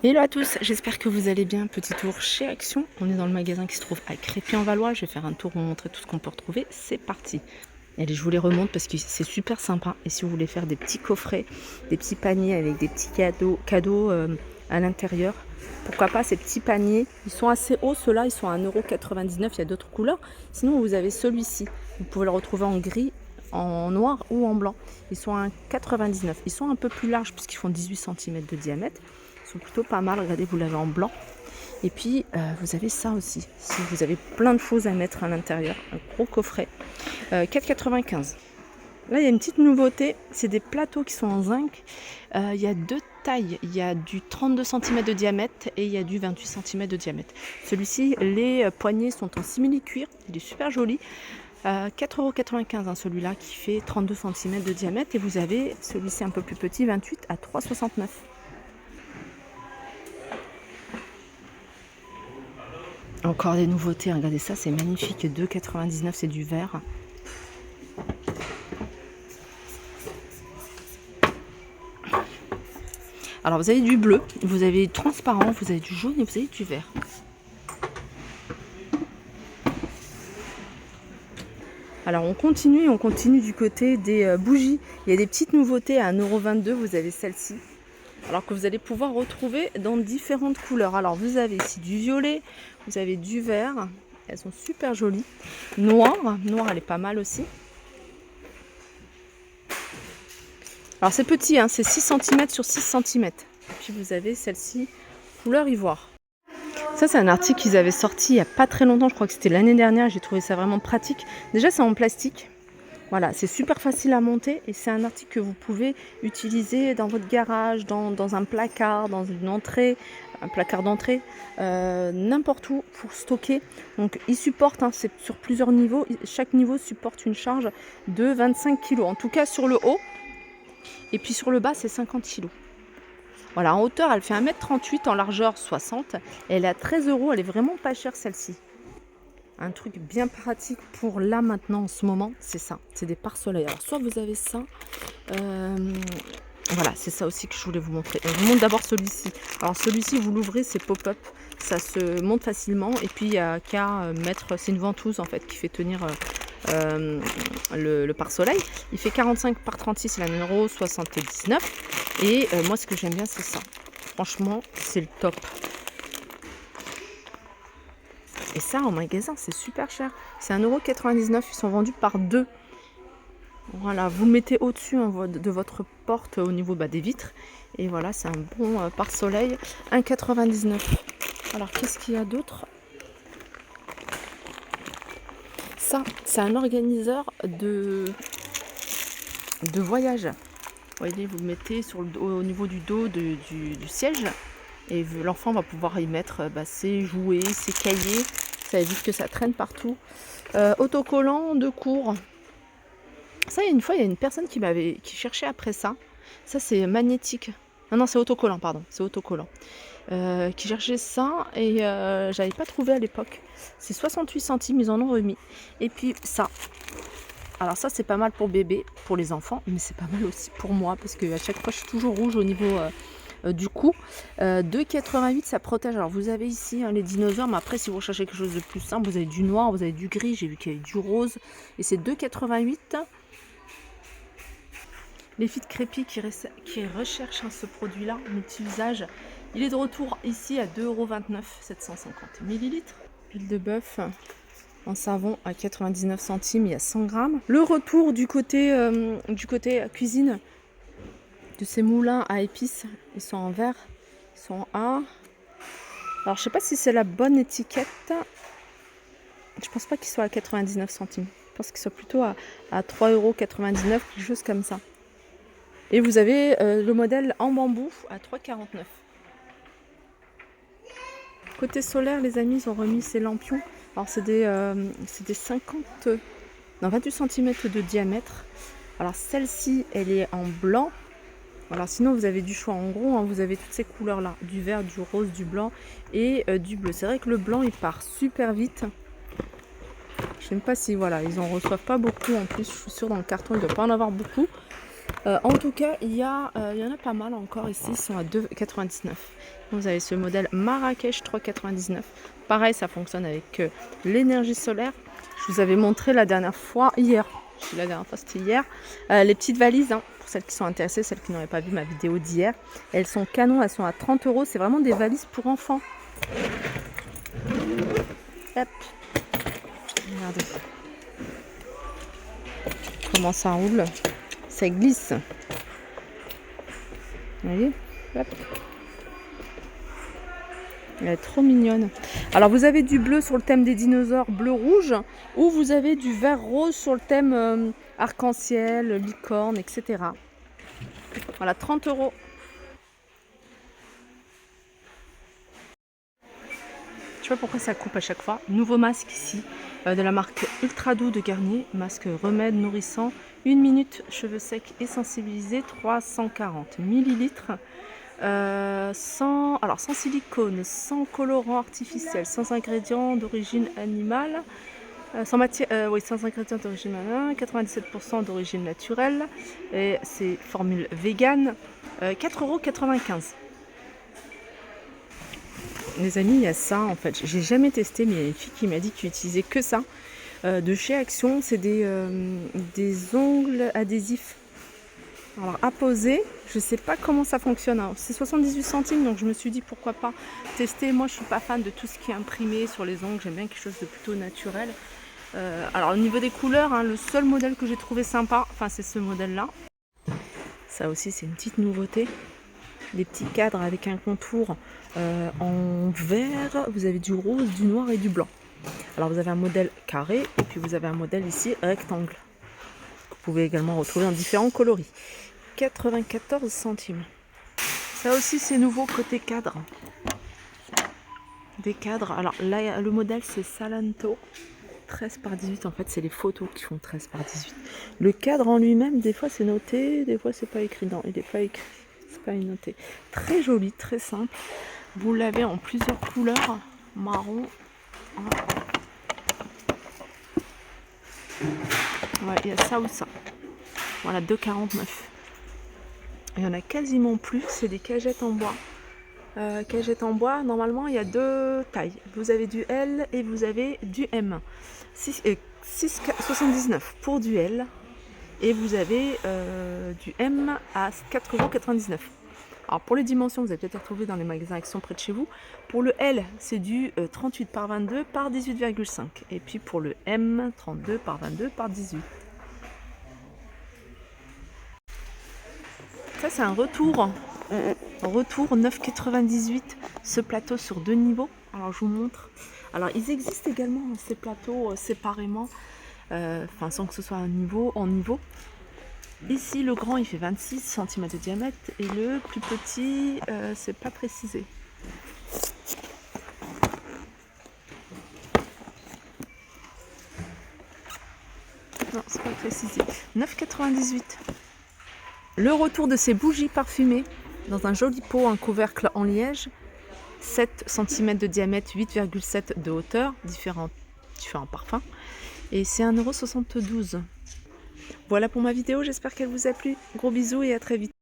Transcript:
Hello à tous, j'espère que vous allez bien. Petit tour chez Action. On est dans le magasin qui se trouve à Crépy-en-Valois. Je vais faire un tour, vous montrer tout ce qu'on peut retrouver. C'est parti. Allez, je vous les remonte parce que c'est super sympa. Et si vous voulez faire des petits coffrets, des petits paniers avec des petits cadeaux à l'intérieur, pourquoi pas ces petits paniers. Ils sont assez hauts, ceux-là, ils sont à 1,99 €. Il y a d'autres couleurs. Sinon, vous avez celui-ci. Vous pouvez le retrouver en gris, en noir ou en blanc. Ils sont à 99. Ils sont un peu plus larges puisqu'ils font 18 cm de diamètre. Ils sont plutôt pas mal. Regardez, vous l'avez en blanc. Et puis, vous avez ça aussi. Si vous avez plein de choses à mettre à l'intérieur, un gros coffret. 4,95 €. Là, il y a une petite nouveauté. C'est des plateaux qui sont en zinc. Il y a deux tailles. Il y a du 32 cm de diamètre et il y a du 28 cm de diamètre. Celui-ci, les poignées sont en simili-cuir. Il est super joli. 4,95 € celui-là qui fait 32 cm de diamètre. Et vous avez celui-ci un peu plus petit, 28 à 3,69 €. Encore des nouveautés, regardez ça, c'est magnifique, 2,99 €, c'est du vert. Alors vous avez du bleu, vous avez du transparent, vous avez du jaune et vous avez du vert. Alors on continue du côté des bougies. Il y a des petites nouveautés à 1,22 €, vous avez celle-ci. Alors que vous allez pouvoir retrouver dans différentes couleurs. Alors vous avez ici du violet, vous avez du vert, elles sont super jolies. Noir, elle est pas mal aussi. Alors c'est petit, hein, c'est 6 cm sur 6 cm. Et puis vous avez celle-ci, couleur ivoire. Ça c'est un article qu'ils avaient sorti il n'y a pas très longtemps, je crois que c'était l'année dernière, j'ai trouvé ça vraiment pratique. Déjà c'est en plastique. Voilà, c'est super facile à monter et c'est un article que vous pouvez utiliser dans votre garage, dans un placard, dans une entrée, un placard d'entrée, n'importe où pour stocker. Donc il supporte, hein, c'est sur plusieurs niveaux, chaque niveau supporte une charge de 25 kg, en tout cas sur le haut, et puis sur le bas c'est 50 kg. Voilà, en hauteur elle fait 1,38 m, en largeur 60, et elle est à 13 €, elle est vraiment pas chère celle-ci. Un truc bien pratique pour là maintenant en ce moment, c'est ça, c'est des pare-soleil. Alors soit vous avez ça, voilà, c'est ça aussi que je voulais vous montrer. Je vous montre d'abord celui-ci. Alors celui-ci, vous l'ouvrez, c'est pop-up, ça se monte facilement et puis il n'y a qu'à mettre, c'est une ventouse en fait qui fait tenir le pare-soleil. Il fait 45 par 36, il est à 1,79 € et moi ce que j'aime bien c'est ça. Franchement, c'est le top. Et ça, en magasin, c'est super cher. C'est 1,99 €. Ils sont vendus par deux. Voilà, vous le mettez au-dessus de votre porte au niveau des vitres. Et voilà, c'est un bon pare-soleil. 1,99 €. Alors, qu'est-ce qu'il y a d'autre? Ça, c'est un organiseur de voyage. Vous voyez, vous le mettez au niveau du dos du siège. Et l'enfant va pouvoir y mettre ses jouets, ses cahiers. Ça évite que ça traîne partout. Autocollant de cours. Ça, une fois, il y a une personne qui cherchait après ça. Ça, c'est magnétique. Non, c'est autocollant, pardon. C'est autocollant. Qui cherchait ça et j'avais pas trouvé à l'époque. C'est 68 centimes, ils en ont remis. Et puis ça. Alors ça, c'est pas mal pour bébé, pour les enfants, mais c'est pas mal aussi pour moi parce qu'à chaque fois, je suis toujours rouge au niveau du coup. 2,88 €, ça protège. Alors vous avez ici les dinosaures, mais après si vous recherchez quelque chose de plus simple, vous avez du noir, vous avez du gris, j'ai vu qu'il y avait du rose, et c'est 2,88 €. Les filles de Crépy qui recherchent ce produit-là, multi-usage, il est de retour ici à 2,29 €, 750 ml. Huile de bœuf en savon à 99 centimes, il y a 100 grammes. Le retour du côté cuisine de ces moulins à épices, ils sont en vert, ils sont à... Alors je sais pas si c'est la bonne étiquette, je pense pas qu'ils soient à 99 centimes, je pense qu'ils soient plutôt à 3,99 €, quelque chose comme ça. Et vous avez le modèle en bambou à 3,49 €. Côté solaire, les amis, ils ont remis ces lampions. Alors c'est des 28 cm de diamètre. Alors celle-ci, elle est en blanc. Alors sinon vous avez du choix, en gros, hein, vous avez toutes ces couleurs là, du vert, du rose, du blanc et du bleu. C'est vrai que le blanc il part super vite. Je sais même pas si voilà, ils en reçoivent pas beaucoup en plus, je suis sûre dans le carton il ne doit pas en avoir beaucoup. En tout cas, il y en a pas mal encore ici, ils sont à 2,99 €. Vous avez ce modèle Marrakech 3,99 €. Pareil, ça fonctionne avec l'énergie solaire. Je vous avais montré la dernière fois, hier. La dernière fois, c'était hier. Les petites valises, hein, pour celles qui sont intéressées, celles qui n'auraient pas vu ma vidéo d'hier. Elles sont canon, elles sont à 30 €. C'est vraiment des valises pour enfants. Hop. Regardez. Comment ça roule. Ça glisse. Vous voyez, hop. Elle est trop mignonne. Alors vous avez du bleu sur le thème des dinosaures, bleu-rouge, ou vous avez du vert-rose sur le thème arc-en-ciel, licorne, etc. Voilà, 30 €. Je sais pas pourquoi ça coupe à chaque fois. Nouveau masque ici, de la marque Ultra Doux de Garnier. Masque remède nourrissant, 1 minute, cheveux secs et sensibilisés, 340 ml. Sans silicone, sans colorant artificiel, sans ingrédients d'origine animale, sans ingrédients d'origine animale, 97% d'origine naturelle, et c'est formule vegan, 4,95 €. Les amis, il y a ça en fait, j'ai jamais testé, mais il y a une fille qui m'a dit qu'il utilisait que ça. De chez Action, c'est des ongles adhésifs. Alors à poser, je sais pas comment ça fonctionne, hein. C'est 78 centimes, donc je me suis dit pourquoi pas tester. Moi je suis pas fan de tout ce qui est imprimé sur les ongles, j'aime bien quelque chose de plutôt naturel. Alors au niveau des couleurs, hein, le seul modèle que j'ai trouvé sympa, enfin c'est ce modèle là. Ça aussi c'est une petite nouveauté. Des petits cadres avec un contour en vert, vous avez du rose, du noir et du blanc. Alors vous avez un modèle carré et puis vous avez un modèle ici rectangle. Vous pouvez également retrouver en différents coloris. 94 centimes. Ça aussi c'est nouveau côté cadre. Des cadres. Alors là le modèle c'est Salanto. 13 par 18, en fait c'est les photos qui font 13 par 18. Le cadre en lui-même, des fois c'est noté, des fois c'est pas écrit. Non, il n'est pas écrit. C'est pas noté. Très joli, très simple. Vous l'avez en plusieurs couleurs. Marron. Ouais, il y a ça ou ça. Voilà, 2,49 €. Il y en a quasiment plus. C'est des cagettes en bois. Cagettes en bois, normalement il y a deux tailles. Vous avez du L et vous avez du M. 6,79 € pour du L. Et vous avez du M à 4,99 €. Alors pour les dimensions, vous allez peut-être les retrouver dans les magasins Action près de chez vous. Pour le L, c'est du 38 par 22 par 18,5. Et puis pour le M, 32 par 22 par 18. Ça c'est un retour. Retour 9,98 €. Ce plateau sur 2 niveaux. Alors je vous montre. Alors ils existent également ces plateaux séparément. Sans que ce soit en niveau. Ici le grand il fait 26 cm de diamètre et le plus petit c'est pas précisé. Non, c'est pas précisé. 9,98 €. Le retour de ces bougies parfumées dans un joli pot, un couvercle en liège, 7 cm de diamètre, 8,7 de hauteur, différents parfums. Et c'est 1,72 €. Voilà pour ma vidéo, j'espère qu'elle vous a plu. Gros bisous et à très vite.